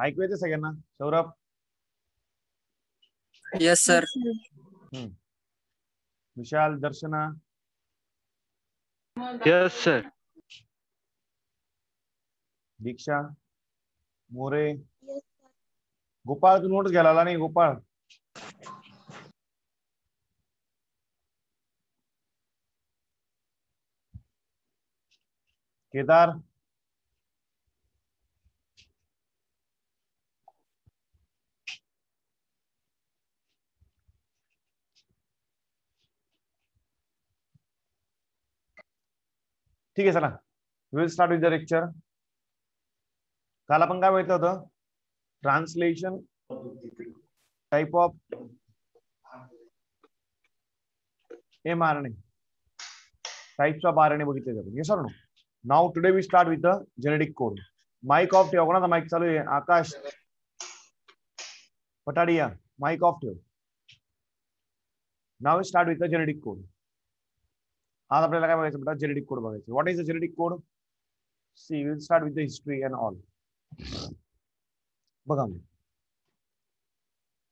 ऐकू येते सगळ्यांना? Saurabh? Yes sir. Vishal, Darshana? Yes sir. Diksha, More? Gopal, तू नोट्स घ्यायला आला नाही गोपाळ? केदार? ठीक आहे, चला will start with the lecture. काल आपण काय बघितलं होतं? Translation, type of mRNA, types of RNA बघितले जातात. येस और no? Now today we start with the genetic code. Mic off ठेव. कोणाचा माइक चालू आहे? आकाश, पटाडिया, माइक ऑफ ठेव. Now we start with the genetic code. आज आपल्याला काय बघायचं बेटा? जेनेटिक कोड बघायचं. What is the genetic code? See, will start with the history and all. बघा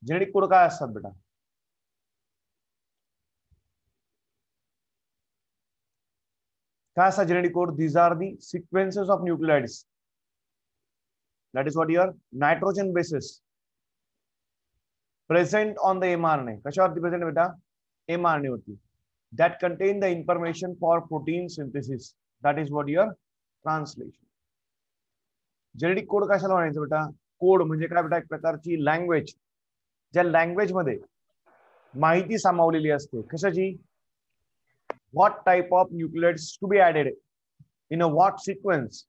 जेनेटिक कोड काय असतात बेटा? काय असतात genetic code? These are the sequences of nucleotides, that is what your nitrogen basis present on the mRNA. कशावरती present बेटा? mRNA वरती. that contain the information for protein synthesis, that is what your translation. Genetic code कशाला म्हणायचं बेटा? Code म्हणजे काय बेटा? एक प्रकारची लँग्वेज, ज्या लँग्वेज मध्ये माहिती सामावलेली असते. कशाची? What type of nucleotides to be added in a what sequence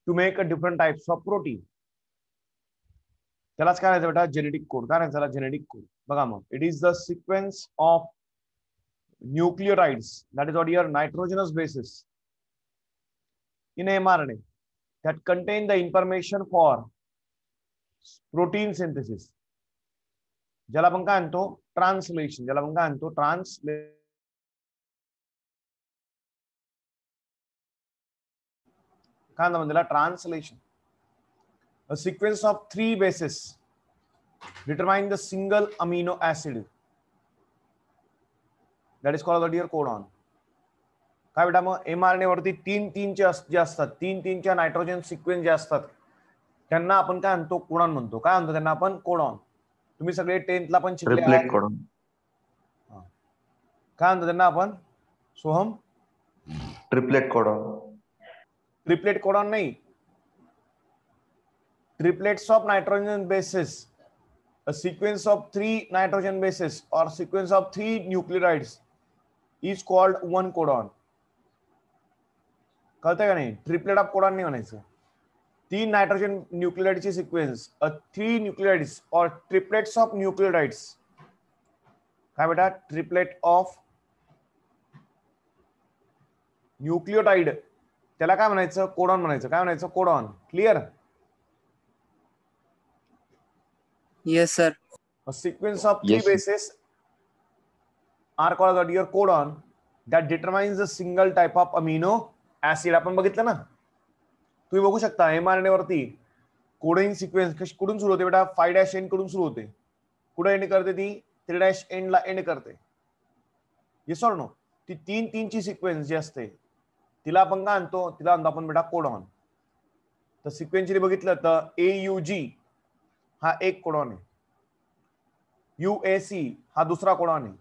to make a different types of protein. त्यालाच काय म्हणायचं बेटा? Genetic code. काय म्हणायचं जेनेटिक कोड? बघा मग, it is the sequence of nucleotides, that is what your nitrogenous bases in mRNA that contain the information for protein synthesis. ज्याला आपण काय म्हणतो? ट्रान्सलेशन. ज्याला आपण काय म्हणतो? ट्रान्सलेशन. काय म्हणतो त्याला? Translation. A sequence of 3 bases determine the single amino acid, that is called your codon. काय बेटा? मग mRNA वरती 3 जे असतात, 3 नायट्रोजन सिक्वेन्स जे असतात, त्यांना आपण काय म्हणतो? कोडॉन म्हणतो. काय म्हणतो त्यांना आपण? कोडॉन. तुम्ही सगळे 10th ला पण शिकले. Triplet codon. काय म्हणतो त्यांना आपण? Soham? Triplet codon. Triplet codon नाही, triplets of nitrogen basis. A sequence of 3 nitrogen bases or sequence of 3 nucleotides is called one codon. कळतंय का नाही? ट्रिपलेट ऑफ कोडॉन नाही म्हणायचं. 3 नायट्रोजन न्यूक्लियोटाइडची सिक्वेन्स, 3 न्यूक्लियोटाइड्स और ट्रिपलेट्स ऑफ न्यूक्लियोटाइड्स. काय बेटा? ट्रिपलेट ऑफ न्यूक्लियोटाइड, त्याला काय म्हणायचं? कोडॉन म्हणायचं. काय म्हणायचं? Codon. Clear? Yes sir. A sequence of 3 bases are called your codon that determines the single type of amino acid. आपण बघितलं ना? तुम्ही बघू शकता mRNA वरती कोडिंग सिक्वेन्स कुठून सुरू होते बेटा? 5' एंड कडून सुरू होते. कुठे एंड करते ती? 3' एंड ला एंड करते. येस और नो? ती 3 ची सिक्वेन्स जी असते तिला आपण काय आणतो? तिला आणतो आपण बेटा कोडॉन. तर सिक्वेन्शियली बघितलं तर AUG हा एक कोडॉन आहे, UAC हा दुसरा कोडॉन आहे,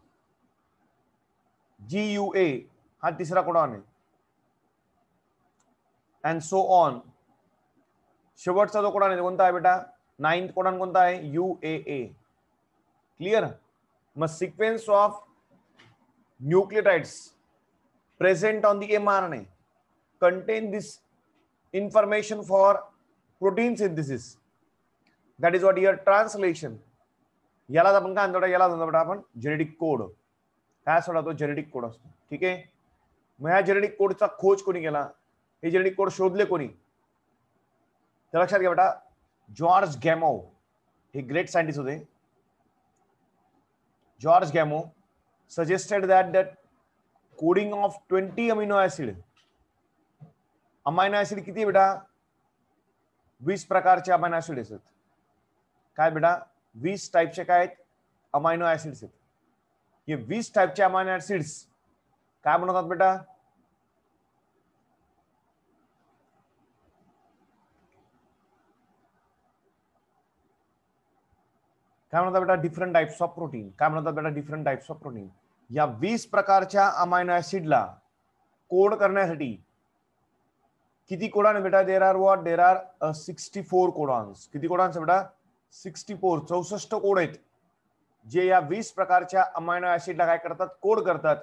GUA हा तिसरा कोडॉन आहे, अँड सो ऑन. शेवटचा जो कोडॉन आहे कोणता आहे बेटा? 9th कोडॉन कोणता आहे? UAA. क्लिअर? मग sequence of nucleotides present on the mRNA contain this information for protein synthesis, that is what your translation. यालाच आपण काय म्हणतो? याला म्हणतो आपण जेनेटिक कोड. काय असतो तो? जेनेटिक कोड असतो. ठीक आहे. मग ह्या जेनेटिक कोडचा खोज कोणी केला? हे जेनेटिक कोड शोधले कोणी? तर लक्षात घ्या बेटा, जॉर्ज गॅमो हे ग्रेट सायंटिस्ट होते. George Gamow suggested that coding of 20 amino acid. Amino acid किती बेटा? 20 प्रकारचे अमायनो ऍसिड आहेत. काय बेटा 20 टाईपचे काय आहेत अमायनो ऍसिड्स आहेत. हे 20 टाईपचे अमायनो ऍसिड्स काय बनवतात बेटा काय म्हणतात बेटा डिफरंट टाइप्स ऑफ प्रोटीन. काय म्हणतात बेटा डिफरंट टाइप्स ऑफ प्रोटीन. या 20 प्रकारच्या अमायनो ऍसिडला कोड करण्यासाठी किती कोडॉन बेटा देर आर 64 कोडॉन्स. किती कोडॉन्स बेटा 64 64 कोड आहेत जे या 20 प्रकारच्या अमायनो ऍसिडला काय करतात कोड करतात.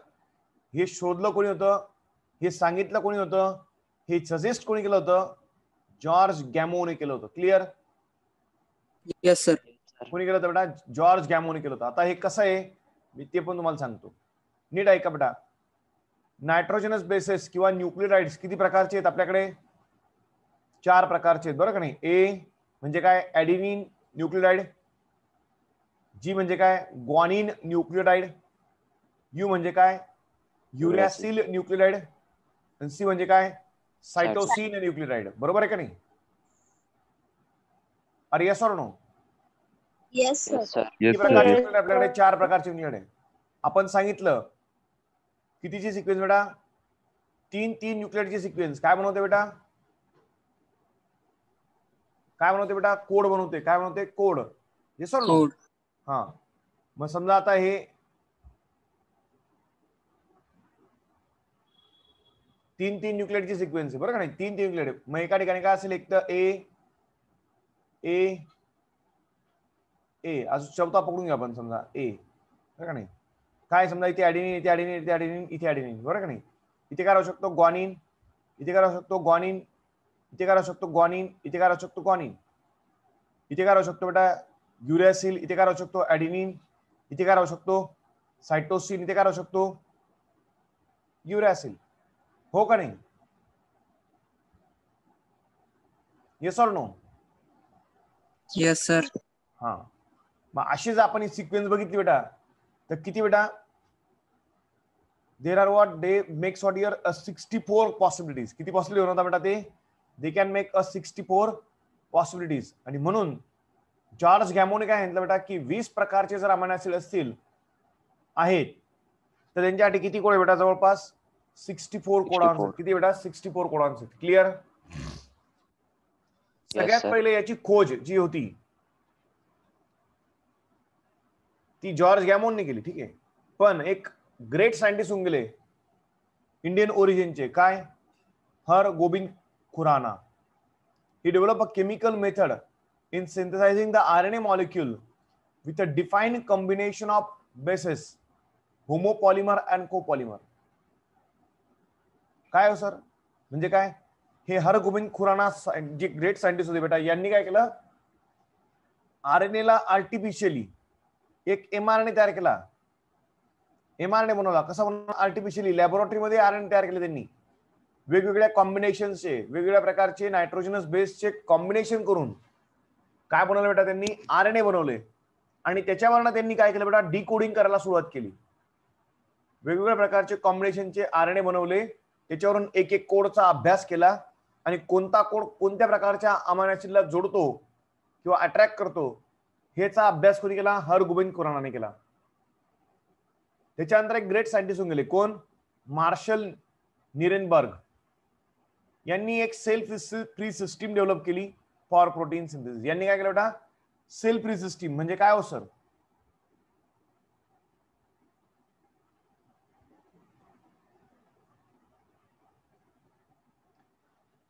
हे शोधलं कोणी होतं, हे सांगितलं कोणी होतं, हे सजेस्ट कोणी केलं होतं, जॉर्ज गॅमोने केलं होतं. क्लिअर. Yes sir. कोणी केलं होतं बेटा जॉर्ज गॅमोने केलं होतं. आता हे कसं आहे मी ते पण तुम्हाला सांगतो, नीट ऐका बेटा. नायट्रोजनस बेसेस किंवा न्यूक्लियोटाइड्स किती प्रकारचे आहेत आपल्याकडे 4 प्रकारचे आहेत बरं का नाही. ए म्हणजे काय ऍडिनिन न्यूक्लियोटाइड, जी म्हणजे काय ग्वानिन न्यूक्लियोटाइड, यू म्हणजे काय युरॅसिल न्यूक्लियोटाइड, आणि सी म्हणजे काय सायटोसिन न्यूक्लियोटाइड. बरोबर आहे का नाही. अरे yes or no. Yes sir. किती प्रकारचे न्यूक्लियोटाइड आपल्याकडे 4 प्रकारचे न्यूक्लियोटाइड. आपण सांगितलं कितीची सिक्वेन्स बेटा 3 न्यूक्लियोटाइडची सिक्वेन्स काय बनवते बेटा काय बनवते बेटा कोड बनवते. काय बनवते कोड. Yes or no. हा मग समजा आता हे 3 न्यूक्लियोटाइडची सिक्वेन्स आहे बरं का नाही. 3 न्यूक्लियोटाइड. मग एका ठिकाणी काय असेल एक तर ए ए ए अजून चौथा पकडून घ्या आपण समजा ए बरं का नाही. काय समजा इथे ऍडिनिन इथे ऍडिनिन इथे ऍडिनिन इथे ऍडिनिन बरं का नाही. इथे काय राहू शकतो ग्वानिन, इथे काय राहू शकतो ग्वानिन, इथे काय राहू शकतो ग्वानिन, इथे काय राहू शकतो ग्वानिन, इथे काय राहू शकतो बेटा युरॅसिल, इथे काय राहू शकतो ऍडिनिन, इथे काय राहू शकतो सायटोसिन, इथे काय राहू शकतो युरॅसिल. हो का नाही. Yes or no. Yes sir. हा मग अशीच आपण ही सिक्वेन्स बघितली बेटा तर किती बेटा देर are what they makes what your 64 possibilities. किती पॉसिबिलिटी होणार बेटा ते दे कॅन मेक 64 पॉसिबिलिटीज. आणि म्हणून जॉर्ज गॅमोने काय म्हटलं बेटा की 20 प्रकारचे जर अमायनो ऍसिड असतील आहेत तर त्यांच्यासाठी किती कोड आहे बेटा जवळपास 64 कोडॉन्स. किती बेटा 64 कोडॉन्स. क्लिअर. सगळ्यात पहिले याची खोज जी होती ती जॉर्ज गॅमोनने केली. ठीक आहे. पण एक ग्रेट सायंटिस्ट होऊन गेले इंडियन ओरिजिनचे काय Har Gobind Khorana. He develop a chemical method in synthesizing the RNA molecule with a defined combination of bases, homopolymer and copolymer. काय हो सर म्हणजे काय हे हर गोबिंद खुराना जे ग्रेट सायंटिस्ट होते बेटा यांनी काय केलं आरएनए ला आर्टिफिशियली एक mRNA तयार केला. mRNA बनवला. कसा बनवला आर्टिफिशियली लॅबोरेटरीमध्ये आरएनए तयार केले त्यांनी वेगवेगळ्या कॉम्बिनेशनचे वेगवेगळ्या प्रकारचे नायट्रोजनस बेसचे कॉम्बिनेशन करून काय बनवलं बेटा त्यांनी आरएनए बनवले. आणि त्याच्यावरनं त्यांनी काय केलं बेटा डिकोडिंग करायला सुरुवात केली. वेगवेगळ्या प्रकारचे कॉम्बिनेशनचे आरएनए बनवले. त्याच्यावरून एक एक कोडचा अभ्यास केला आणि कोणता कोड कोणत्या प्रकारच्या अमायनो ऍसिडला जोडतो किंवा अट्रॅक्ट करतो ह्याचा अभ्यास कोणी केला हर गोबिंद खुरानाने केला. त्याच्यानंतर एक ग्रेट सायंटिस्ट होऊन गेले कोण मार्शल निरेनबर्ग यांनी एक सेल फ्री सिस्टीम डेव्हलप केली फॉर प्रोटीन सिंथेसिस. यांनी काय केलं बेटा सेल फ्री सिस्टीम म्हणजे काय हो सर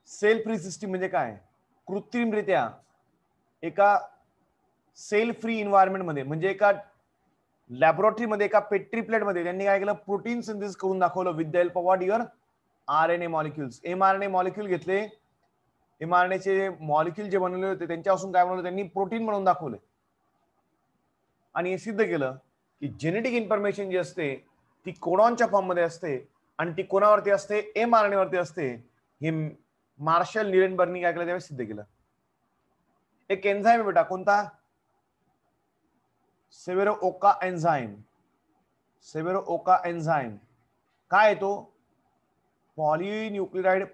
सेल फ्री सिस्टीम म्हणजे काय कृत्रिमरित्या एका सेल फ्री एन्व्हायरमेंट मध्ये म्हणजे एका लॅबोरेटरीमध्ये एका पेट्री प्लेट मध्ये त्यांनी काय केलं प्रोटीन सिंथेसिस करून दाखवलं with the help of what your RNA molecules. mRNA molecule घेतले. mRNA चे मॉलिक्युल जे बनवले होते त्यांच्यापासून काय बनवलं त्यांनी प्रोटीन बनवून दाखवले आणि हे सिद्ध केलं की जेनेटिक इन्फॉर्मेशन जी असते ती कोडॉनच्या फॉर्म मध्ये असते आणि ती कोणावरती असते mRNA वरती असते. हे मार्शल निरेनबर्गनी काय केलं त्यावेळेस सिद्ध केलं. एक एन्झाईम आहे बेटा कोणता सेवेरो ओका एन्झाईम. सेवेरो ओका एन्झाईम काय आहे तो polynucleotide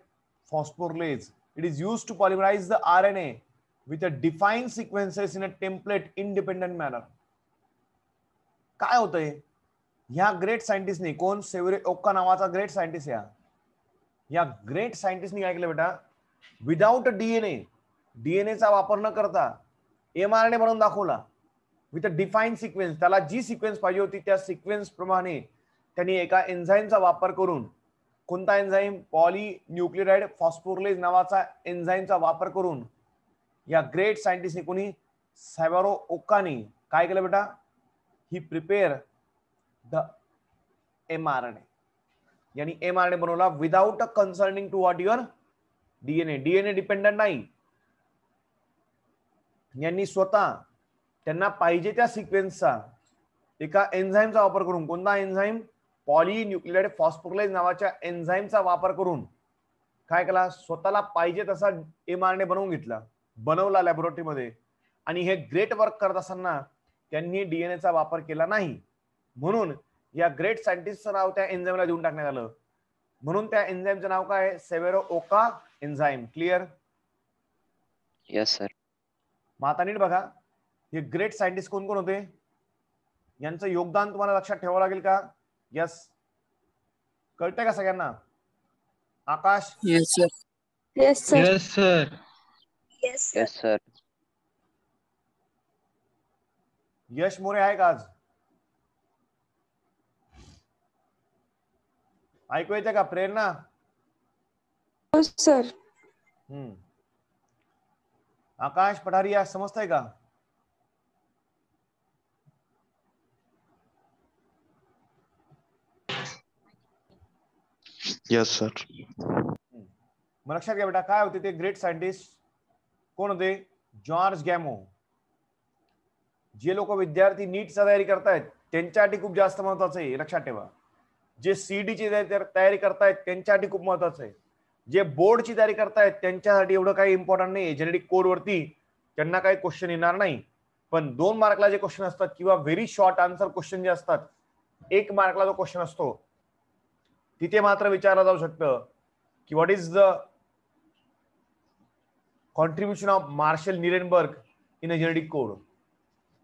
फॉस्फोरलेज It is used to polymerize the RNA with a defined sequences in a template independent manner. काय होतंय? ह्या ग्रेट सायंटिस्टनी, कोण, सेव्हरो ओक्का नावाचा ग्रेट सायंटिस्ट या ग्रेट सायंटिस्टनी काय केलं बेटा, विदाउट डीएनएचा वापर न करता mRNA बनवून दाखवला विथ अ डिफाईन सिक्वेन्स. त्याला जी सिक्वेन्स पाहिजे होती त्या सिक्वेन्स प्रमाणे त्यांनी एका एन्झाईमचा वापर करून, कोणता एन्झाईम, पॉलीन्यूक्लियोटाइड फॉस्फोरलेज नावाचा एन्झाईमचा वापर करून या ग्रेट सायंटिस्टने, कोणी, सेव्हरो ओक्कानी काय केलं बेटा, ही प्रिपेअर द mRNA, यानी mRNA बनवला without concerning to what your DNA dependent नाही. यांनी स्वतः त्यांना पाहिजे त्या सिक्वेन्सचा एका एन्झाईमचा वापर करून, कोणता एन्झाईम, पॉलीन्यूक्लियोटाइड फॉस्फोरलेज नावाच्या एन्झाईमचा वापर करून काय केला, स्वतःला पाहिजे तसा mRNA बनवून घेतला, बनवला लॅबोरेटरीमध्ये. आणि हे ग्रेट वर्क करत असताना त्यांनी डीएनएचा वापर केला नाही, म्हणून या ग्रेट सायंटिस्टचं नाव त्या एन्झाईमला देऊन टाकण्यात आलं. म्हणून त्या एन्झाईमचं नाव काय आहे, सेव्हरो ओक्का एन्झाईम. क्लिअर? Yes sir. मग आता नीट बघा, हे ग्रेट सायंटिस्ट कोण कोण होते, यांचं योगदान तुम्हाला लक्षात ठेवावं लागेल का? यस, कळतंय का सगळ्यांना? Akash? Yes sir. Yes, sir. Yes, sir. Yes, sir. Yes sir. Yash More आहे का आज? ऐकू येते का? प्रेरणा? हो सर. आकाश पठारी आज समजतंय का? Yes, sir. मग लक्षात घ्या बेटा, काय होते ते ग्रेट सायंटिस्ट, कोण होते? जॉर्ज गॅमो. जे लोक विद्यार्थी नीटची तयारी करतायत त्यांच्यासाठी खूप जास्त महत्वाचं आहे, लक्षात ठेवा. जे सीडीची तयारी करतायत त्यांच्यासाठी खूप महत्वाचं आहे. जे बोर्डची तयारी करतायत त्यांच्यासाठी एवढं काही इम्पॉर्टंट नाही. जेनेटिक कोड वरती त्यांना काही क्वेश्चन येणार नाही, पण 2 मार्कला जे क्वेश्चन असतात किंवा व्हेरी शॉर्ट आन्सर क्वेश्चन जे असतात, 1 मार्कला जो क्वेश्चन असतो तिथे मात्र विचारलं जाऊ शकतं की what is the contribution of Marshall Nirenberg in a genetic code.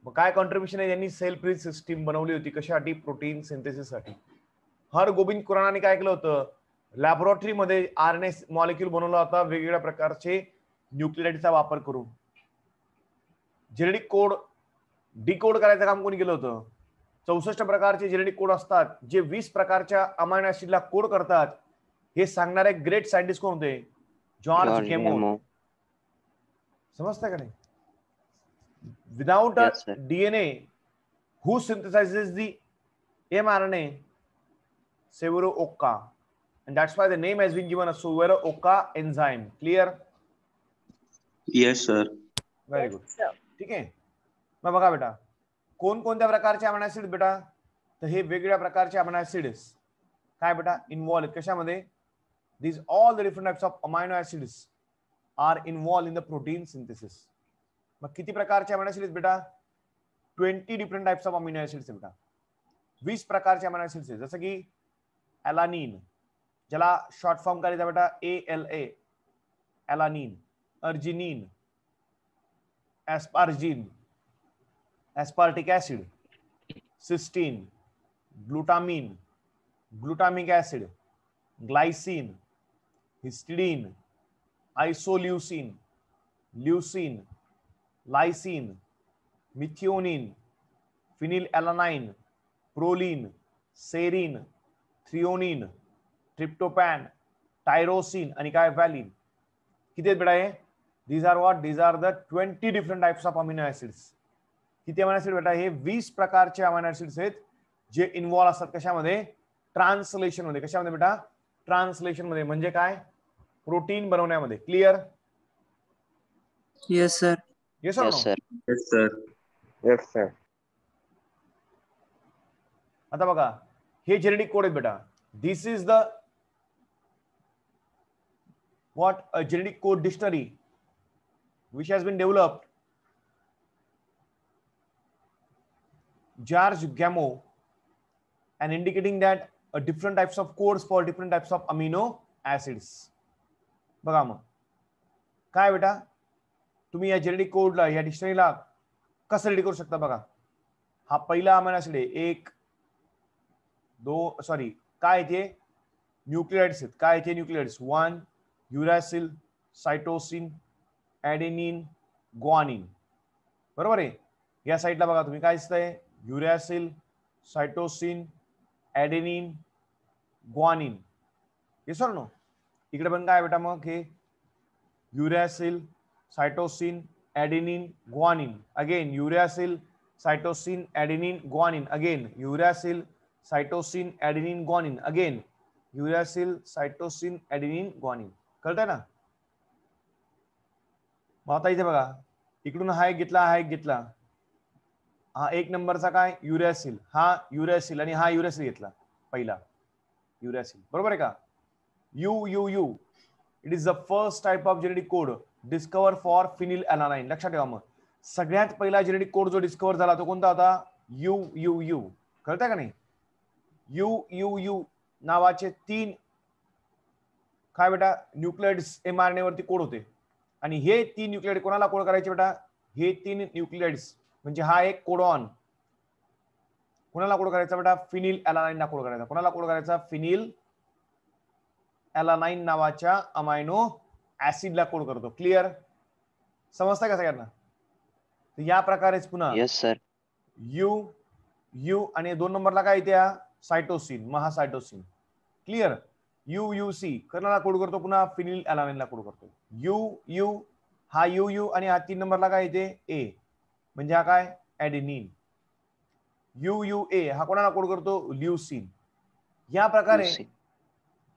मग काय कॉन्ट्रीब्युशन आहे, त्यांनी सेल फ्री सिस्टीम बनवली होती, कशासाठी? प्रोटीन सिंथेसिससाठी. हर गोबिंद खुरानाने काय केलं होतं, लॅबोरेटरीमध्ये आरएनए मॉलिक्यूल बनवला होता वेगवेगळ्या प्रकारचे न्यूक्लियोटाइडचा वापर करून. जेनेटिक कोड डिकोड करायचं काम कोणी केलं होतं? 64 प्रकारचे जेनेटिक कोड असतात जे 20 प्रकारच्या अमायनो ऍसिडला कोड करतात. हे सांगणारे ग्रेट सायंटिस्ट कोण होते? जॉर्ज गॅमो. समजतं का नाही? Without DNA who synthesizes the mRNA? Severo Oka, and that's why the name has been given as Severo Oka enzyme. Clear? Yes, sir. Very good. ठीक आहे. मग बघा बेटा, कोणकोणत्या प्रकारचे अमायनो ऍसिड बेटा, तर हे वेगवेगळ्या प्रकारचे अमायनो ऍसिड्स काय बेटा इन्व्हॉल्व कशामध्ये? These all the different types of amino acids are involved in the protein synthesis. मग किती प्रकारचे अमायनो ऍसिड्स बेटा? 20 different types of amino acids बेटा. 20 प्रकारचे अमिनो ऍसिड्स आहेत, जसं की एलानिन, ज्याला शॉर्ट फॉर्म करायचा बेटा ALA, alanine. Arginine, asparagine, aspartic acid, cysteine, glutamine, glutamic acid, glycine, histidine, isoleucine, leucine, lysine, methionine, phenylalanine, proline, serine, threonine, tryptophan, tyrosine आणि काय व्हॅलिन. किती आहेत बेटा हे? These are what? These are the 20 different types of amino acids. किती amino acid बेटा? हे 20 प्रकारचे अमिनो ऍसिड्स आहेत जे इन्व्हॉल्व असतात कशामध्ये? ट्रान्सलेशन मध्ये. कशामध्ये बेटा? ट्रान्सलेशन मध्ये. म्हणजे काय? प्रोटीन बनवण्यामध्ये. क्लिअर? Yes sir. येस और no? Yes, sir. Yes, sir. आता बघा, हे जेनेटिक कोड आहेत बेटा. This is the what a genetic code dictionary which has been developed George Gamo and indicating that different types of codes for different types of amino acids. बघा मग काय बेटा, तुम्ही या जेनेटिक कोडला, या डिक्शनरीला कसं रेडी करू शकता बघा. हा पहिला अमायनो ऍसिड आहे, 1 2 सॉरी काय ते न्यूक्लिओटाइड्स आहेत. काय ते न्यूक्लिओटाइड्स? 1 युरॅसिल, सायटोसिन, ऍडेनिन, ग्वानिन. बरोबर आहे. या साईडला बघा तुम्ही काय दिसतंय, युरॅसिल, सायटोसिन, ऍडेनिन, ग्वानिन. हे सर नो इकडे पण काय बेटा मग हे uracil, cytosine, adenine, guanine. Again uracil, cytosine, adenine, guanine. Again uracil, cytosine, adenine, guanine. Again uracil, cytosine, adenine, guanine. कळतंय ना? मग आता इथे बघा, इकडून हा एक घेतला, हा एक घेतला. हा 1 नंबरचा काय युरॅसिल, हा युरॅसिल आणि हा युरॅसिल घेतला पहिला युरॅसिल. बरोबर आहे का? You it is the first type of genetic code discover for phenyl alanine. लक्षात ठेवा. मग सगळ्यात पहिला जेनेटिक कोड जो डिस्कवर झाला तो कोणता होता? यू. कळतंय का नाही? यू नावाचे 3 काय बेटा न्यूक्लिओटाइड्स mRNA वरती कोड होते. आणि हे 3 न्यूक्लिओटाइड कोणाला कोड करायचे बेटा? हे 3 न्यूक्लिओटाइड्स म्हणजे हा एक कोडॉन कोणाला कोड करायचा बेटा? फिनिल अलानाइनला कोड करायचा. कोणाला कोड करायचा? फिनिल अलानाइन नावाच्या अमायनो ऍसिडला कोड करतो. क्लिअर? समजतंय का सगळ्यांना? तर या प्रकारेच पुन्हा येस सर. यू आणि 2 नंबरला काय येते? सायटोसिन. मग हा सायटोसिन. क्लिअर? यूसी कोणाला कोड करतो? पुन्हा फिनिल अलानाइनला कोड करतो. यू हा यू आणि हा 3 नंबरला काय येते? ए म्हणजे हा काय ऍडेनिन. UUA हा कोणाला कोड करतो? ल्युसिन. या प्रकारे leucine.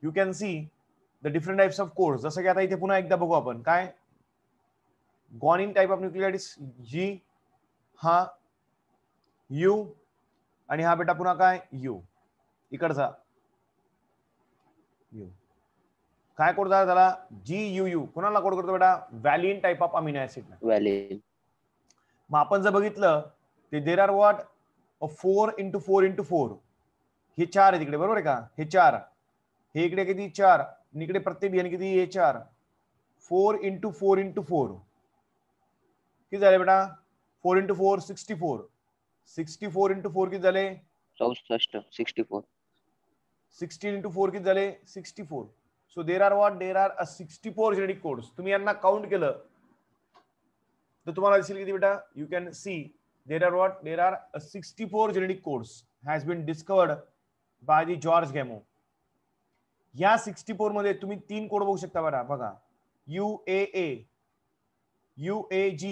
You can see the different types of code. जसं की आता इथे पुन्हा एकदा बघू आपण काय ग्वानिन टाइप ऑफ न्यूक्लिओटाइड्स जी, हा यू आणि हा बेटा पुन्हा काय यू इकडचा यू. काय कोड झाला त्याला? GUU. कोणाला कोड करतो बेटा? व्हॅलिन टाइप ऑफ अमिनो ऍसिड. व्हॅलिन. मग आपण जर बघितलं ते देर आर व्हॉट 4 into 4 into 4 हे 4 आहे तिकडे. बरोबर आहे का? हे 4 हे इकडे किती 4 आणि इकडे प्रत्येक बियाणे किती? हे 4. 4 into 4 into 4 किती झाले बेटा? 4 into 4 64. 64 into 4 किती झाले? 64. 64. 16 into 4 किती झाले? 64. So there are what? There are 64 genetic codes. तुम्ही यांना काउंट केलं तर तुम्हाला दिसेल किती बेटा? You can see there are what? There are 64 genetic codes has been discovered by the George Gamow. या 64 मध्ये तुम्ही 3 कोड बघू शकता बघा UAA, UAG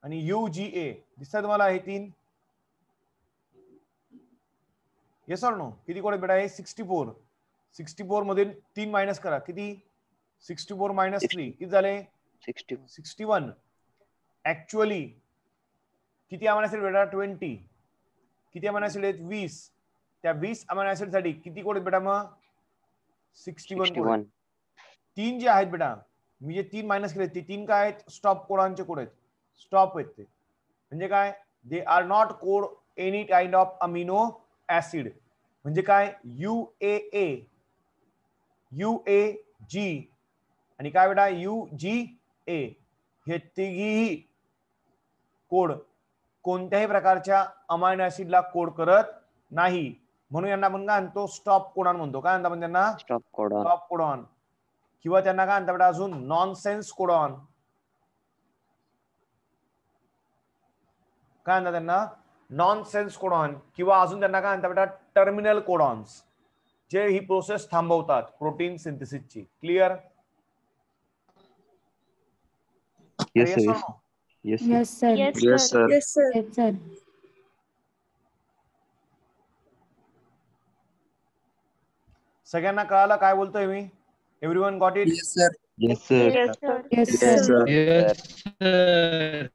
आणि UGA. दिसतात तुम्हाला हे 3? Yes or no? किती कोड बेटा? हे 64. 64 मधून 3 मायनस करा. किती? 64 मायनस 3 किती झाले? 61. ऍक्च्युअली किती अमायनो ऍसिड बेटा? 20. किती अमायनो ऍसिड आहेत? 20. त्या 20 अमायनो ऍसिड साठी किती कोड आहेत बेटा? मग 61 कोड. 3 जे आहेत बेटा मी जे 3 मायनस केले ते 3 काय आहेत? स्टॉप कोडांचे कोड आहेत. स्टॉप आहेत ते म्हणजे काय? They R not code any kind of amino acid. म्हणजे काय? UAA, UAG आणि काय बेटा? UGA हे तिघी कोड कोणत्याही प्रकारच्या अमायनो ऍसिडला कोड करत नाही. म्हणून यांना आपण काय म्हणतो? स्टॉप कोडॉन म्हणतो. काय म्हणतो आपण त्यांना? Stop codon. स्टॉप कोडॉन किंवा त्यांना काय म्हणतात बेटा अजून? Nonsense codon. काय म्हणतात त्यांना? नॉनसेन्स कोडॉन किंवा अजून त्यांना काय म्हणतात बेटा? टर्मिनल कोडॉन्स जे ही प्रोसेस थांबवतात प्रोटीन सिंथेसिसची. Clear? Yes sir. Yes, sir. Yes, sir. Yes, sir. Yes, sir. सगळ्यांना कळालं काय बोलतोय मी? Everyone got it? Yes, sir. Yes sir. Yes, sir. Yes, Yes, sir. sir. Yes, sir.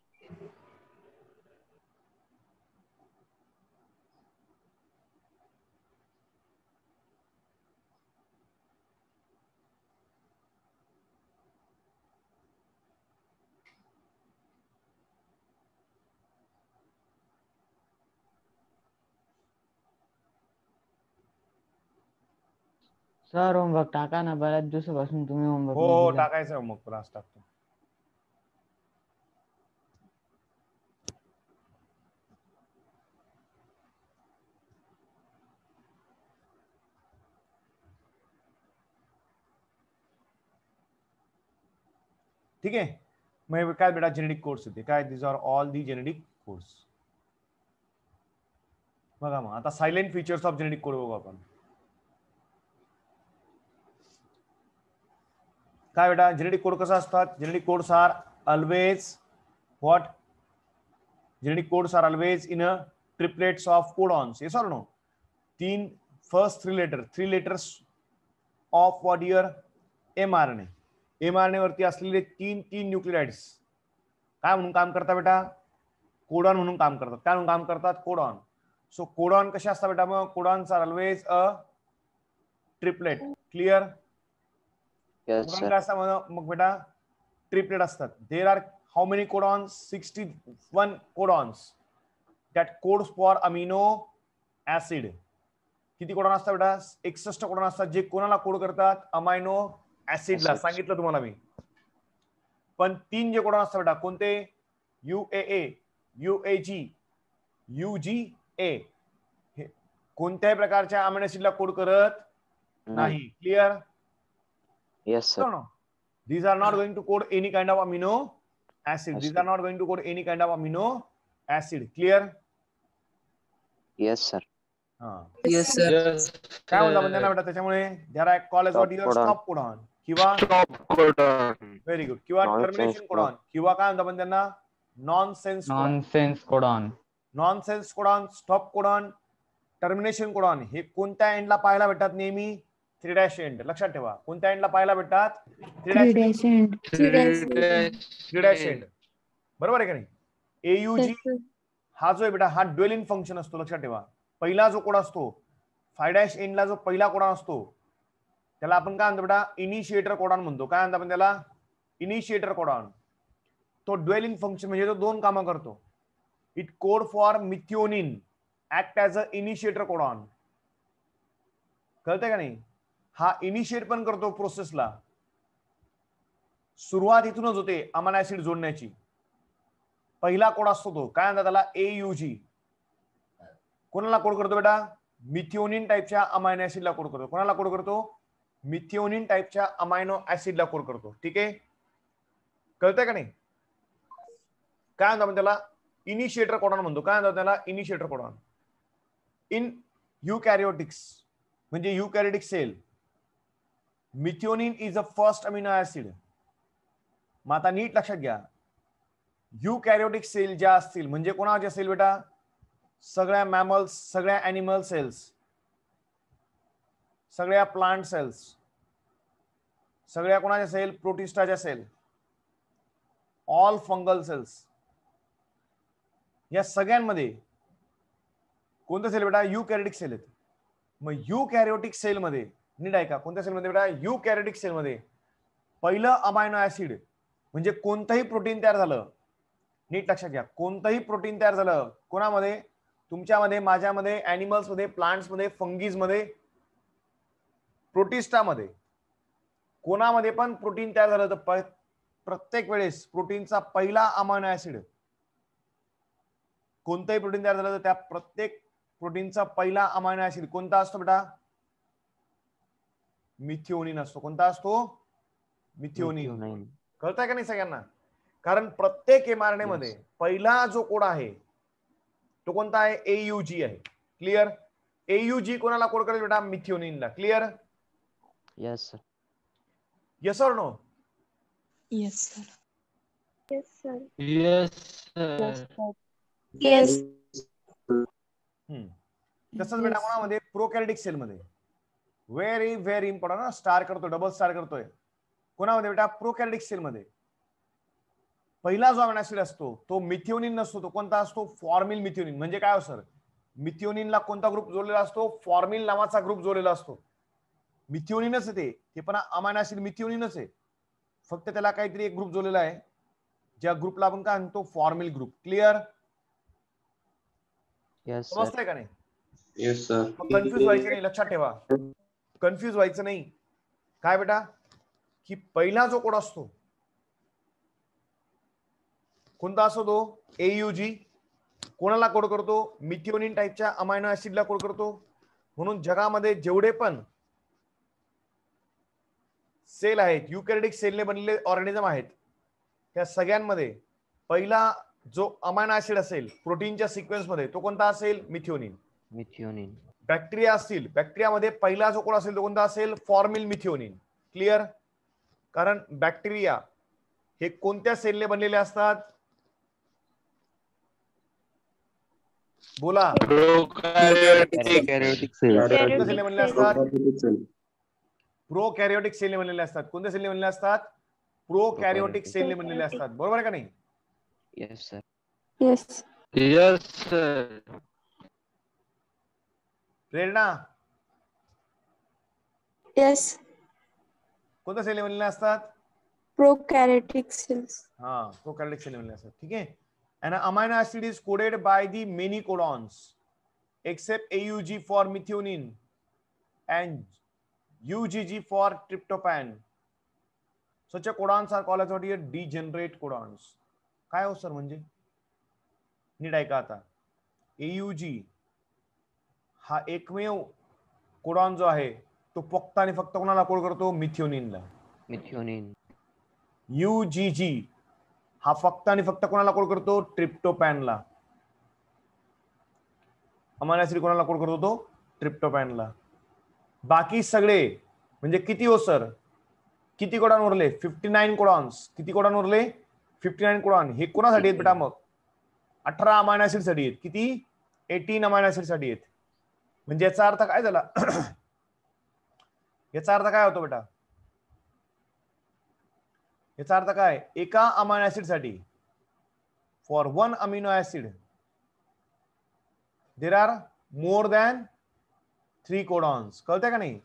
Sir homework टाका ना, बऱ्याच दिवसापासून तुम्ही होमवर्क हो नाही हो दिला. टाकायचं मग क्लास टाकतो. ठीक आहे. मग काय बेटा जेनेटिक कोड्स येते काय, this are all the genetic codes. बघा मग आता silent features of genetic code बघू आपण. काय बेटा जेनेटिक कोड कसा असतात. Genetic codes are always what, genetic codes are always in a triplets of codons. Yes or no. तीन first three letters of what your mRNA. mRNA वरती असलेले तीन न्यूक्लिओटाइड्स काय म्हणून काम करतात बेटा, कोडॉन म्हणून काम करतात. काय म्हणून काम करतात, कोडॉन. सो कोडॉन कसे असतात बेटा, मग codons are always a triplet. Clear. Yes, codon sir. काय असतात मग बेटा, ट्रिपलेट असतात. There are how many codons, 61 codons that codes for amino acid. किती कोडॉन असतात बेटा, 61 कोडॉन असतात जे कोणाला कोड करतात, अमायनो ऍसिडला. Acids. सांगितलं तुम्हाला मी. पण 3 जे कोडॉन असतात बेटा कोणते, UAA, UAG, UGA, हे कोणत्याही प्रकारच्या अमिनो ऍसिडला कोड करत नाही. Clear. Yes, sir. No. These are not going to code any kind of amino acid. These Acid. are not going to code any kind of amino acid. Clear? Yes, sir. Yes, sir. Yes, काय म्हणता आपण त्यांना बेटा त्याच्यामुळे there are called as what Stop your codon. stop codon किंवा Stop codon. Very good किंवा Nonsense termination codon. Codon किंवा काय म्हणता आपण त्यांना nonsense codon. Nonsense codon. Nonsense codon, stop codon, termination codon हे कोणत्या एंडला पाहायला भेटतात नेहमी, 3' एंड. लक्षात ठेवा कोणत्या एंडला पाहायला भेटतात, 3' एंड. 3' एंड. बरोबर आहे का नाही. AUG हा जो आहे बेटा हा ड्वेलिंग फंक्शन असतो. लक्षात ठेवा पहिला जो कोड असतो 5' एंडला जो पहिला कोडॉन असतो त्याला आपण काय म्हणतो बेटा, इनिशिएटर कोडॉन म्हणतो. काय म्हणतो आपण त्याला, इनिशिएटर कोडॉन. तो ड्वेलिंग फंक्शन म्हणजे तो 2 कामं करतो. It code for methionine, act as a initiator codon. कळतंय का नाही. हा इनिशिएट पण करतो प्रोसेसला. सुरुवात इथूनच होते अमायनो ऍसिड जोडण्याची. पहिला कोड असतो तो काय म्हणतात त्याला, AUG. कोणाला कोड करतो बेटा, मिथिओनिन टाईपच्या अमायनो ऍसिडला कोड करतो. कोणाला कोड करतो, मिथिओनिन टाईपच्या अमायनो ऍसिडला कोड करतो. ठीक आहे, कळतंय का नाही. काय म्हणतो आपण त्याला, इनिशिएटर कोडॉन म्हणतो. काय म्हणतो त्याला, इनिशिएटर कोडॉन. इन युकॅरियोटिक्स म्हणजे eukaryotic cell, methionine is a first amino acid. मग आता नीट लक्षात घ्या, युकॅरियोटिक सेल ज्या असतील म्हणजे कोणाच्या सेल बेटा, सगळ्या मॅमल्स, सगळ्या ॲनिमल सेल्स, सगळ्या प्लांट सेल्स, सगळ्या कोणाच्या सेल, प्रोटिस्टाच्या सेल, ऑल फंगल सेल्स, या सगळ्यांमध्ये कोणते सेल बेटा, युकॅरियोटिक सेल आहेत. मग युकॅरियोटिक सेल मध्ये नीट ऐका, कोणत्या सेलमध्ये बेटा, युकॅरियोटिक सेलमध्ये पहिलं अमायनो ऍसिड म्हणजे कोणतंही प्रोटीन तयार झालं, नीट लक्षात घ्या, कोणतंही प्रोटीन तयार झालं कोणामध्ये, तुमच्यामध्ये, माझ्यामध्ये, ॲनिमल्स मध्ये, प्लांट्स मध्ये, फंगीज मध्ये, प्रोटिस्टामध्ये, कोणामध्ये पण प्रोटीन तयार झालं तर प्रत्येक वेळेस प्रोटीनचा पहिला अमायनो ऍसिड, कोणतंही प्रोटीन तयार झालं तर त्या प्रत्येक प्रोटीनचा पहिला अमायनो ऍसिड कोणता असतो बेटा, मिथिओनिन असतो. कोणता असतो, मिथिओनिन. कळतंय का नाही सगळ्यांना. कारण प्रत्येक mRNA मध्ये पहिला जो कोड आहे तो कोणता आहे, AUG आहे. क्लिअर. AUG कोणाला कोड करेल बेटा, मिथिओनिनला. Clear. Yes, sir. Yes or no. Yes, sir. Yes, sir. Yes, sir. Yes. तसंच बेटा कोणामध्ये, प्रोकॅरियोटिक सेल मध्ये. Very very important. स्टार करतोय, डबल स्टार करतोय. कोणामध्ये बेटा, प्रोकॅरियोटिक सेल मध्ये पहिला जो अमिनो ऍसिड असतो तो मिथिओनिन नसतो. तो कोणता असतो, फॉर्मिल मिथिओनिन. म्हणजे काय सर, मिथिओनिनला कोणता ग्रुप जोडलेला असतो, फॉर्मिल नावाचा ग्रुप जोडलेला असतो. मिथिओनिनच आहे ते पण अमायनो ऍसिड मिथिओनिनच आहे, फक्त त्याला काहीतरी एक ग्रुप जोडलेला आहे ज्या ग्रुपला आपण काय म्हणतो, formal group. Clear. Yes, sir. समजतंय का नाही. Yes, sir. कन्फ्युज व्हायचं नाही. लक्षात ठेवा, कन्फ्युज व्हायचं नाही. काय बेटा, की पहिला जो कोड असतो कोणता असतो तो, AUG. कोणाला कोड करतो, मिथिओनिन टाईपच्या अमायनो ऍसिडला कोड करतो. म्हणून जगामध्ये जेवढे पण सेल आहेत, युकॅरियोटिक सेलने बनलेले ऑर्गॅनिझम आहेत, त्या सगळ्यांमध्ये पहिला जो अमायनो ऍसिड असेल प्रोटीनच्या सिक्वेन्स मध्ये तो कोणता असेल? मिथिओनिन. मिथिओनिन. बॅक्टेरिया असतील, बॅक्टेरियामध्ये पहिला जो कोड असेल तो कोणता असेल? फॉर्मिल मिथिओनिन. क्लिअर? कारण बॅक्टेरिया हे कोणत्या सेलने बनलेले असतात? बोला. प्रोकॅरियोटिक सेल. कोणत्या सेलने बनलेले असतात? Cell. प्रोकॅरियोटिक सेलने बनलेले असतात. कोणत्या सेलने बनलेले असतात? प्रोकॅरियोटिक सेलने बनलेले असतात. बरोबर आहे का नाही? Yes sir. Yes. Yes, sir. प्रेरणा Yes. कोणत्या सेलने बनलेले असतात? Prokaryotic cells. हा, प्रोकॅरियोटिक सेलने बनलेले असतात. ठीक आहे. And an amino acid is coded by the many codons except AUG for methionine and UGG for tryptophan. Such a codons are called as degenerate codons. काय हो सर म्हणजे? नीट ऐका आता. AUG हा एकमेव कोडॉन जो आहे तो फक्त आणि फक्त कोणाला कोड करतो? मिथिओनिनला. मिथिओनिन. UGG हा फक्त आणि फक्त कोणाला कोड करतो? ट्रिप्टोपॅनला. अमायनो ऍसिड कोणाला कोड करतो? तो ट्रिप्टोपॅनला. बाकी सगळे म्हणजे किती हो सर? किती कोडॉन उरले? 59 कोडॉन्स. किती कोडॉन उरले? 59 कोडॉन. हे कोणासाठी आहेत बेटा? मग 18 अमायनो ऍसिड साठी आहेत. किती? 18 अमायनो ऍसिड साठी आहेत. म्हणजे याचा अर्थ काय झाला? याचा अर्थ काय होतो बेटा? याचा अर्थ काय? एका अमायनो ऍसिड साठी for one amino acid there are more than 3 codons. कळतंय का नाही?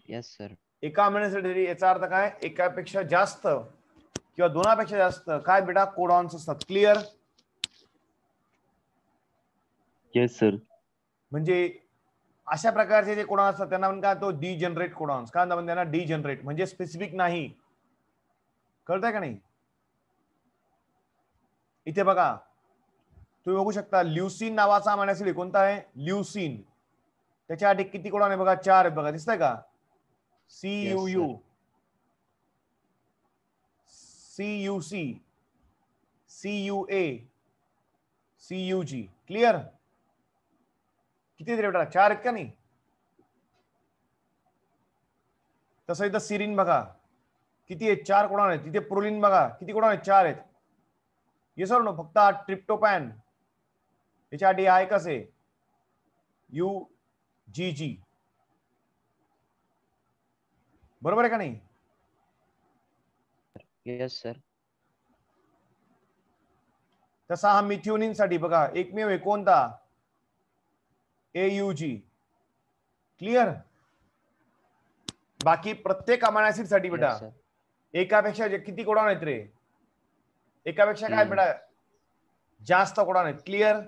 Yes sir. एका अमिनो ऍसिड याचा अर्थ काय? एकापेक्षा जास्त किंवा दोनापेक्षा जास्त काय बेटा? कोडॉन्स असतात. क्लिअर? Yes, sir. म्हणजे अशा प्रकारचे जे कोडॉन असतात त्यांना आपण काय तो डिजनरेट कोडॉन्स. काय म्हणतात त्यांना? डिजनरेट म्हणजे स्पेसिफिक नाही. कळतंय का नाही? इथे बघा तुम्ही बघू शकता ल्युसिन नावाचा अमायनो ऍसिड कोणता आहे? ल्युसिन. त्याच्यासाठी किती कोडॉन आहे बघा? 4 आहेत बघा. दिसतंय का? CUU, CUC, CUA, CUG. Clear? किती आहेत बेटा? 4 आहेत का नाही? तसं इथं सिरिन बघा किती आहेत? 4 कोडॉन आहेत. तिथे प्रोलिन बघा किती कोडॉन आहेत? 4 आहेत. येस और नो? फक्त ट्रिप्टोपॅन याच्यासाठी आहे कसे? UGG. बरोबर आहे का नाही? Yes sir. तसा हा मिथिओनिन साठी बघा एकमेव आहे कोणता? AUG. क्लिअर? बाकी प्रत्येक अमायनो ऍसिड साठी बेटा Yes, sir. एकापेक्षा किती कोडॉन आहेत रे? एकापेक्षा काय 3. बेटा? जास्त कोडॉन आहेत. क्लिअर?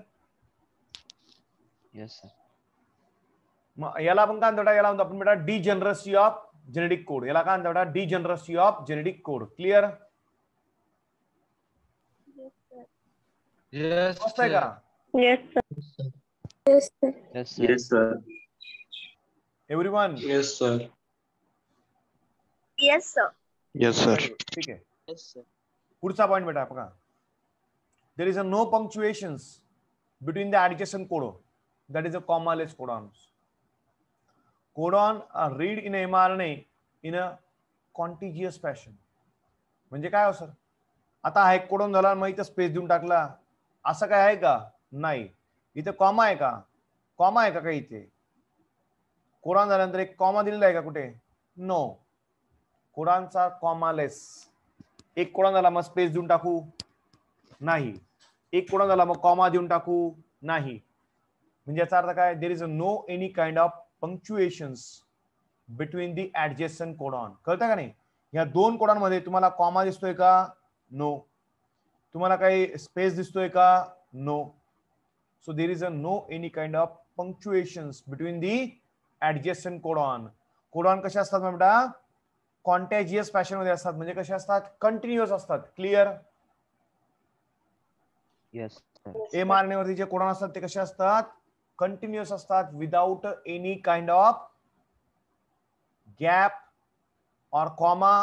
Yes sir. मग याला आपण काय म्हणतो? याला म्हणतो आपण बेटा डिजनरसी ऑफ जेनेटिक कोड. याला काय म्हणतो बेटा? Degeneracy of genetic code. Clear? Yes, मस्त आहे sir. का? Yes, sir. Yes, sir. Yes sir. Yes, sir. Everyone? Yes, sir. Yes, sir. Yes, sir. ठीक आहे. पुढचा पॉइंट बेटा बघा. There is a no punctuations between the adjacent codon. That is a commaless codons. Codon are read in mRNA in a contiguous fashion. म्हणजे काय हो sir? आता हा एक कोडॉन झाला मग इथं स्पेस देऊन टाकला असं काय आहे का? नाही. इथे कॉमा आहे का? कॉमा आहे का काही इथे? कोडॉन झाल्यानंतर एक कॉमा दिलेला आहे का कुठे? नो. कोडॉनचा कॉमालेस. एक कोडॉन झाला मग स्पेस देऊन टाकू? नाही. एक कोडॉन झाला मग कॉमा देऊन टाकू? नाही. म्हणजे याचा अर्थ काय? There is a no any kind of punctuations between the adjacent codon. कळतं का नाही? या दोन कोडॉनमध्ये तुम्हाला कॉमा दिसतोय का? नो. तुम्हाला काही स्पेस दिसतोय का? No. So there is a no any kind of punctuations between the adjacent codon. Codon कसे असतात बेटा? कॉन्टॅजियस फॅशन मध्ये असतात. म्हणजे कसे असतात? कंटिन्युअस असतात. क्लिअर? Yes sir. mRNA वरती जे कोडॉन असतात ते कसे असतात? कंटिन्युअस असतात without any kind of gap और comma.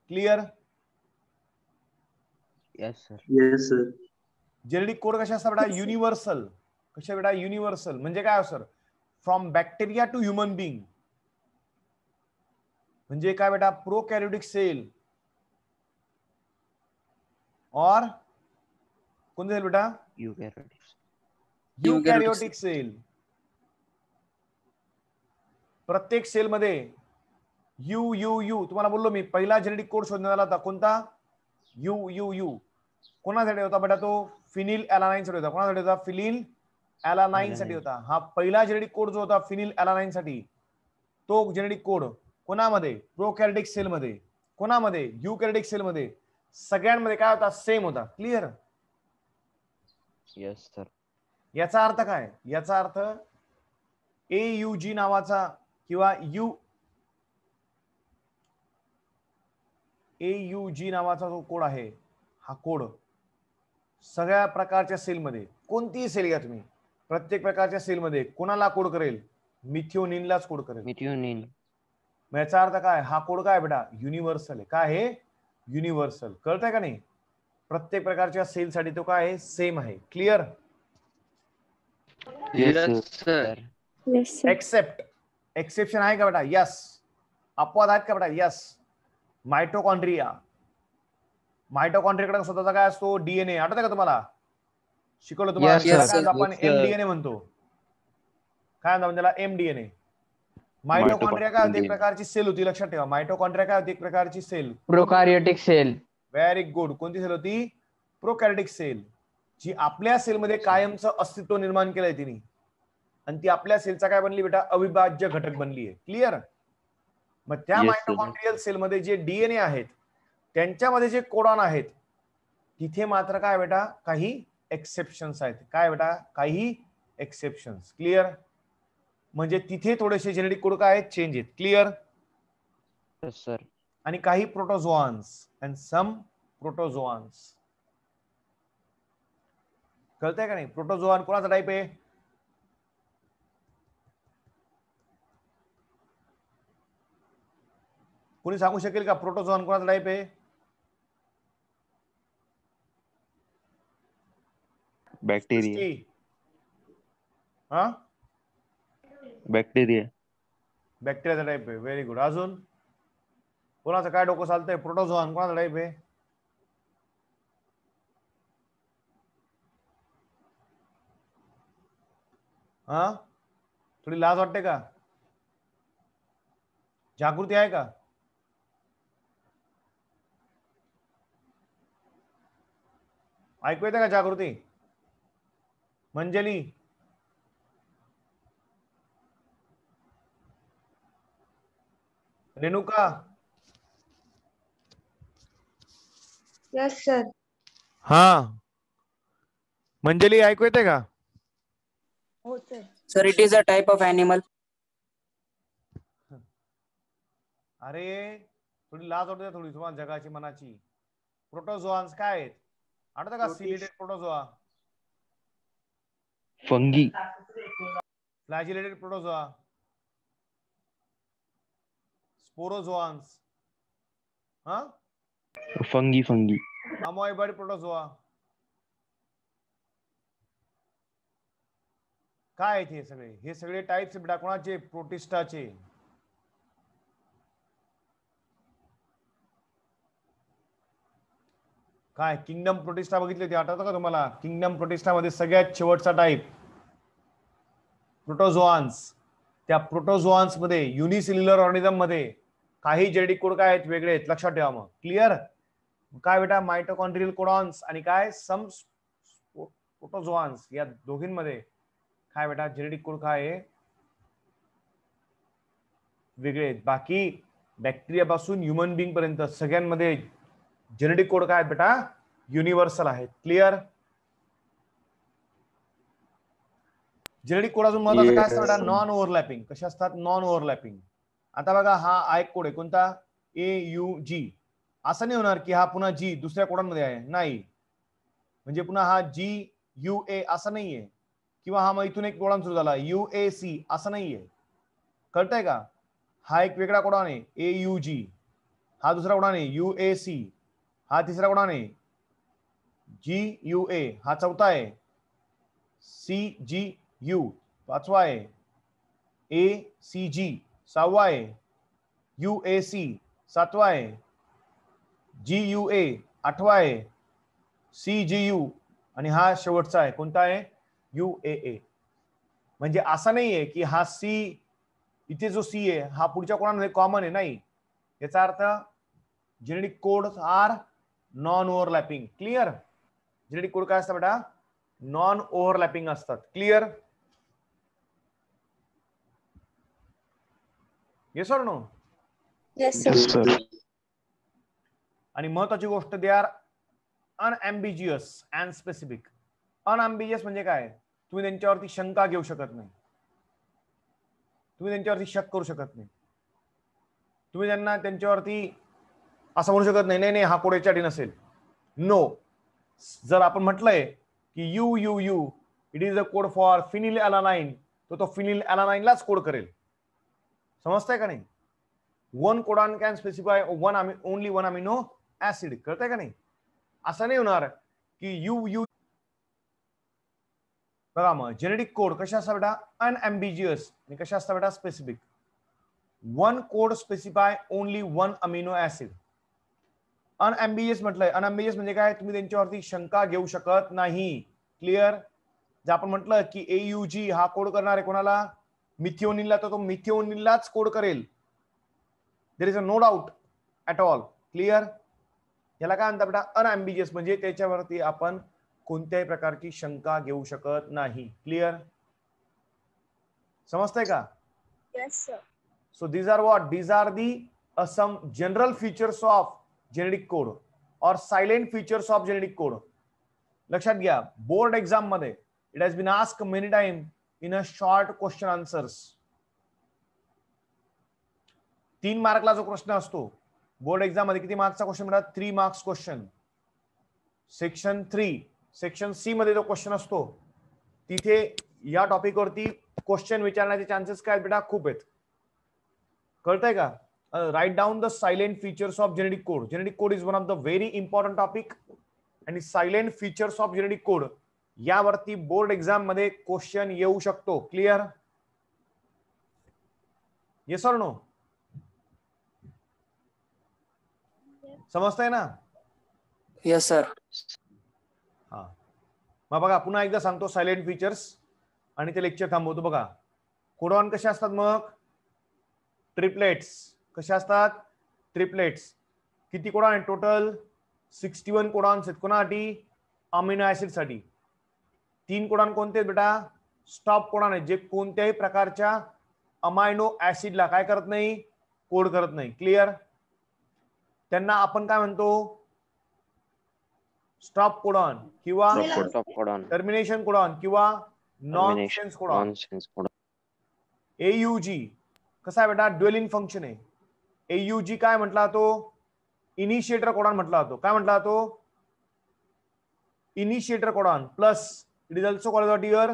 Clear? Yes, sir. Yes, sir. Genetic code कशा असतात बेटा? युनिव्हर्सल. कशा बेटा? युनिव्हर्सल म्हणजे काय sir? From bacteria to human being. म्हणजे काय बेटा? प्रोकॅरियोटिक सेल और कोणते सेल बेटा? Eukaryotes. युकॅरियोटिक सेल. प्रत्येक सेल मध्ये यू यू यू तुम्हाला बोललो मी, पहिला जेनेटिक कोड शोधण्यात आला होता कोणता? You you you. कोणासाठी होता बेटा तो? फिनिल अॅलानाइन साठी होता. कोणासाठी होता? फिनिल अॅलानाइन साठी होता. हा पहिला जेनेटिक कोड जो होता फिनिल अॅलानाइन साठी, तो जेनेटिक कोड कोणामध्ये? प्रोकॅरियोटिक सेल मध्ये. कोणामध्ये? युकॅरियोटिक सेल मध्ये. सगळ्यांमध्ये काय होता? सेम होता. क्लिअर? Yes, sir. याचा अर्थ काय? याचा अर्थ AUG नावाचा किंवा AUG नावाचा जो कोड आहे, हा कोड सगळ्या प्रकारच्या सेलमध्ये, कोणतीही सेल घ्या तुम्ही, प्रत्येक प्रकारच्या सेलमध्ये कोणाला कोड करेल? मिथिओनिनलाच कोड करेल. Methionine. मग याचा अर्थ काय? हा कोड काय बेटा? युनिव्हर्सल आहे. काय आहे? युनिव्हर्सल. कळतंय का नाही? प्रत्येक प्रकारच्या सेलसाठी तो काय आहे? सेम आहे. Clear? Yes, Yes, sir. sir. Yes, sir. Except. Exception आहे का बेटा? यस. अपवाद आहेत का बेटा? यस. मायटोकॉन्ड्रिया. मायटोकॉन्ड्रियाकडे स्वतःचा काय असतो? डीएनए. आठवतं का तुम्हाला? शिकवलं तुम्हाला. Yes, त्याला sir. काय म्हणतो आपण? Yes, sir. एमडीएनए म्हणतो. काय म्हणतो त्याला? एमडीएनए. मायटोकॉन्ड्रिया काय होती? एक प्रकारची सेल होती. लक्षात ठेवा. मायटोकॉन्ड्रिया काय होती? एक प्रकारची cell. Prokaryotic cell. Very good. कोणती सेल होती? प्रोकॅरियोटिक सेल, जी आपल्या सेलमध्ये कायमचं अस्तित्व निर्माण केलंय तिने, आणि ती आपल्या सेलचा काय बनली बेटा? अविभाज्य घटक बनली आहे. क्लिअर? मग त्या Yes, sir. मायटोकॉन्ड्रियल सेलमध्ये जे डीएनए आहेत, त्यांच्यामध्ये जे कोडॉन आहेत, तिथे मात्र काय बेटा? काही एक्सेप्शन्स आहेत. काय बेटा? काही एक्सेप्शन्स. क्लिअर? म्हणजे तिथे थोडेसे जेनेटिक कोड काय आहेत? चेंज आहेत. क्लिअर? Yes, sir. आणि काही प्रोटोझोआन्स अँड सम प्रोटोझोआन्स. कळतंय का नाही? प्रोटोझोआन कोणाचा टाईप आहे? कोणी सांगू शकेल का प्रोटोझोआन कोणाचा टाईप आहे? Bacteria. हा? Bacteria. बॅक्टेरियाचा टाईप आहे. Very good. अजून कोणाचं काय डोकं चालतंय? प्रोटोझोआन कोणाचा टाईप आहे? हा? थोडी लाज वाटते का? जागृती आहे का? ऐकू येते का जागृती? मंजली? रेणुका? Yes, sir. हा, मंजली ऐकू येते का? Oh, sir. Sir, it is a type of animal. अरे थोडी लाज वाटते थोडी तुम्हाला जगाची मनाची. प्रोटोझोआन्स काय आहेत? आठवतं का? सिलिटेड प्रोटोझोआ, Fungi. फ्लॅजिलेटेड प्रोटोझोआ, स्पोरोझोआन्स, हा, Fungi. अमोएबॉइड प्रोटोझोआ. काय आहेत हे सगळे? हे सगळे टाइप्स बेटा कोणाचे? प्रोटिस्टाचे. काय किंगडम प्रोटिस्टा बघितली होती? आठवतं का तुम्हाला? किंगडम प्रोटिस्टा मध्ये सगळ्यात शेवटचा टाइप प्रोटोझोआन्स. त्या प्रोटोझोआन्स मध्ये युनिसेल्युलर ऑर्गॅनिझम मध्ये काही जेनेटिक कोड काय आहेत? वेगळे आहेत. लक्षात ठेवा. मग क्लिअर? काय बेटा? मायटोकॉन्ड्रियल कोडॉन्स आणि काय सम प्रोटोझोआन्स, या दोघींमध्ये काय बेटा? जेनेटिक कोड काय आहे? वेगळे आहेत. बाकी बॅक्टेरिया पासून ह्युमन बिंग पर्यंत सगळ्यांमध्ये जेनेटिक कोड काय आहेत बेटा? युनिव्हर्सल आहेत. क्लिअर? जेनेटिक कोड अजून महत्वाचं काय असतं बेटा? Non overlapping. कशा असतात? Non overlapping. आता बघा, हा एक कोड आहे कोणता? AUG. असं नाही होणार की हा पुन्हा जी दुसऱ्या कोडांमध्ये आहे. नाही, म्हणजे पुन्हा हा GUA असं नाहीये, किंवा हा मग इथून एक कोडान सुरू झाला UAC असं नाहीये. कळतंय का? हा एक वेगळा कोडान आहे AUG, हा दुसरा कोडान आहे UAC, हा तिसरा कोडान आहे GUA हा चौथा आहे, CGU पाचवा आहे, ACG सहावा आहे, UAC सातवा आहे, GUA आठवा आहे, CGU आणि हा शेवटचा आहे कोणता आहे, UAA. म्हणजे असं नाहीये की हा C इथे जो C आहे हा पुढच्या कोणामध्ये कॉमन आहे, नाही. याचा अर्थ genetic code are non overlapping. Clear? Genetic code काय असतात बेटा? नॉन ओव्हरलॅपिंग असतात. Clear? Yes or no? Yes, Yes, sir. sir. आणि महत्वाची गोष्ट, they are unambiguous and specific. Unambiguous म्हणजे काय? तुम्ही त्यांच्यावरती शंका घेऊ शकत नाही, तुम्ही त्यांच्यावरती शक करू शकत नाही, तुम्ही त्यांना त्यांच्यावरती असं म्हणू शकत नाही, नाही हा कोड याच्यासाठी नसेल. नो. जर आपण म्हटलंय की you it is a code for phenyl alanine, तो फिनिल अलानाइनलाच कोड करेल. समजतंय का नाही? One codon can specify only one amino acid. कळतंय का नाही? असं नाही होणार की यू बघा. मग जेनेटिक कोड कशा असतात बेटा? अनएम्बिजियस. आणि कशा असतात बेटा? Specific. One code specify only one amino acid. Unambiguous म्हटलंय. अनएम्बिजियस म्हणजे काय? तुम्ही त्यांच्यावरती शंका घेऊ शकत नाही. क्लिअर? जर आपण म्हटलं की AUG हा कोड करणार आहे कोणाला? मिथिओनिनला, तर तो मिथिओनिनलाच कोड करेल. There is a no doubt at all. Clear? याला काय म्हणतात बेटा? अनएम्बिजियस. म्हणजे त्याच्यावरती आपण कोणत्याही प्रकारची शंका घेऊ शकत नाही. क्लिअर? समजतंय का? Yes, sir. So these are what? These are the some general features of genetic code or silent features of genetic code. लक्षात घ्या, बोर्ड एग्जाम मध्ये it has been asked many time in a short question answers. 3 मार्कला जो प्रश्न असतो board exam मध्ये, किती मार्क्सचा question म्हणतात? 3 marks question. Section 3 section C मध्ये जो क्वेश्चन असतो तिथे या टॉपिक वरती क्वेश्चन विचारण्याचे चान्सेस काय बेटा? खूप आहेत. कळतंय का? Right down the salient features of genetic code. Genetic code is one of the very important topic. आणि salient features of genetic code यावरती बोर्ड एक्झाम मध्ये क्वेश्चन येऊ शकतो. क्लिअर? Yes or no? समजतंय ना? Yes, sir. हा. मग बघा, पुन्हा एकदा सांगतो सायलेंट फीचर्स आणि ते लेक्चर थांबवतो. बघा, कोडॉन कसे असतात? मग ट्रिपलेट्स. कशा असतात? ट्रिपलेट्स. किती कोडॉन आहेत टोटल? 61 कोडॉन्स आहेत. कोणासाठी? अमिनो ऍसिड साठी. 3 कोडॉन कोणते आहेत बेटा? स्टॉप कोडॉन आहेत, जे कोणत्याही प्रकारच्या अमायनो ऍसिडला काय करत नाही? कोड करत नाही. क्लिअर? त्यांना आपण काय म्हणतो? स्टॉप कोडॉन किंवा Stop codon. टर्मिनेशन कोडॉन किंवा nonsense codon. Nonsense codon. AUG कसा आहे बेटा? ड्वेलिंग फंक्शन आहे. AUG काय म्हटला तो? इनिशिएटर कोडॉन म्हटला तो. काय म्हटला तो? Initiator codon plus it is also called what here?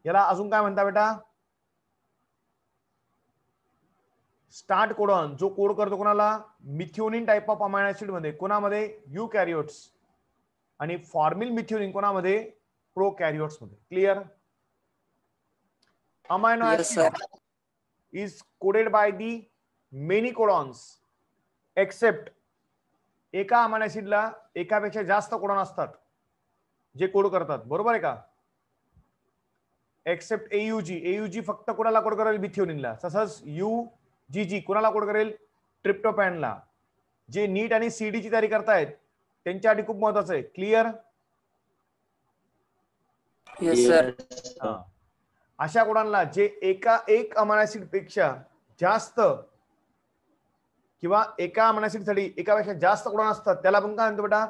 याला अजून काय म्हणता बेटा? स्टार्ट कोडॉन, जो कोड करतो कोणाला? मिथिओनिन टाइप ऑफ अमायनो ऍसिड मध्ये. कोणामध्ये? यूकॅरियोट्स. आणि फॉर्मिल मिथिओनिन कोणामध्ये? प्रोकॅरियोट्स मध्ये. Clear? Amino Yes, acid sir. is coded by the many codons except एका अमायनो ऍसिडला एकापेक्षा जास्त कोडॉन असतात जे कोड करतात. बरोबर आहे का? Accept AUG. AUG फक्त कोणाला कोड करेल? मिथिओनिनला. तसंच UGG कोणाला कोड करेल? ट्रिप्टोपॅनला. जे नीट आणि CD ची तयारी करतायत त्यांच्यासाठी खूप महत्वाचं आहे. क्लिअर? Yes, sir. अशा कोडांना जे एक अमायनो ऍसिड पेक्षा जास्त किंवा एका अमायनो ऍसिड साठी एकापेक्षा जास्त कोडॉन असतात त्याला आपण काय म्हणतो बेटा?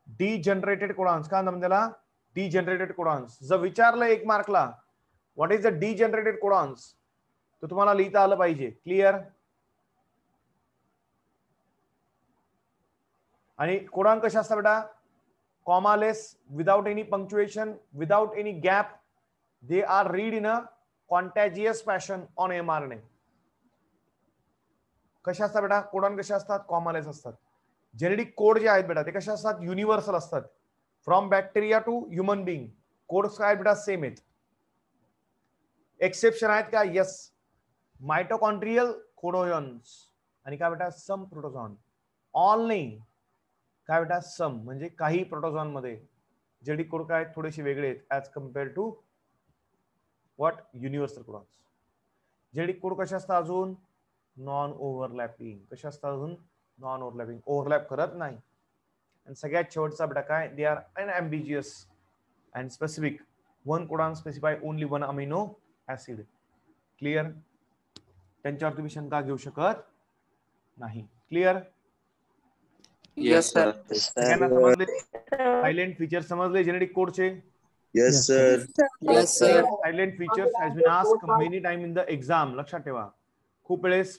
Degenerated codons. काय म्हणतो त्याला? Degenerated codons. जर विचारलं 1 मार्कला what is the degenerated codons, तर तुम्हाला लिहिता आलं पाहिजे. क्लिअर? आणि कोडॉन कसे असतात बेटा? Commaless, without any punctuation, without any gap. They are read in a contagious fashion on mRNA. कशा असतात बेटा? कोडॉन कशा असतात? कॉमालेस असतात. जेनेटिक कोड जे आहेत बेटा ते कशा असतात, युनिव्हर्सल असतात. From bacteria to human being code काय बेटा सेम आहेत. एक्सेप्शन आहेत का, येस. मायटोकॉन्ड्रियल कोडोयन्स आणि काय बेटा सम प्रोटोझॉन. ऑल नाही, काय बेटा सम, म्हणजे काही प्रोटोझॉन मध्ये जेनेटिक कोड काय थोडेसे वेगळे आहेत as compare to what universal codons. Genetic code कशा असतात अजून, नॉन ओव्हरलॅपिंग. कशा असतात अजून, नॉन ओव्हरलॅपिंग, ओव्हरलॅप करत नाही. आणि सगळ्यात शेवटचा बेटा काय, they are unambiguous and specific. One codon specify only one amino acid. Clear. त्यांच्यावर तुम्ही शंका घेऊ शकत नाही. क्लिअर. Yes, sir. सगळ्यांना समजले, सायलेंट फीचर समजले जेनेटिक कोडचे. Yes, sir. Yes, sir. Silent features has been asked many time in the exam. लक्षात ठेवा, खूप वेळेस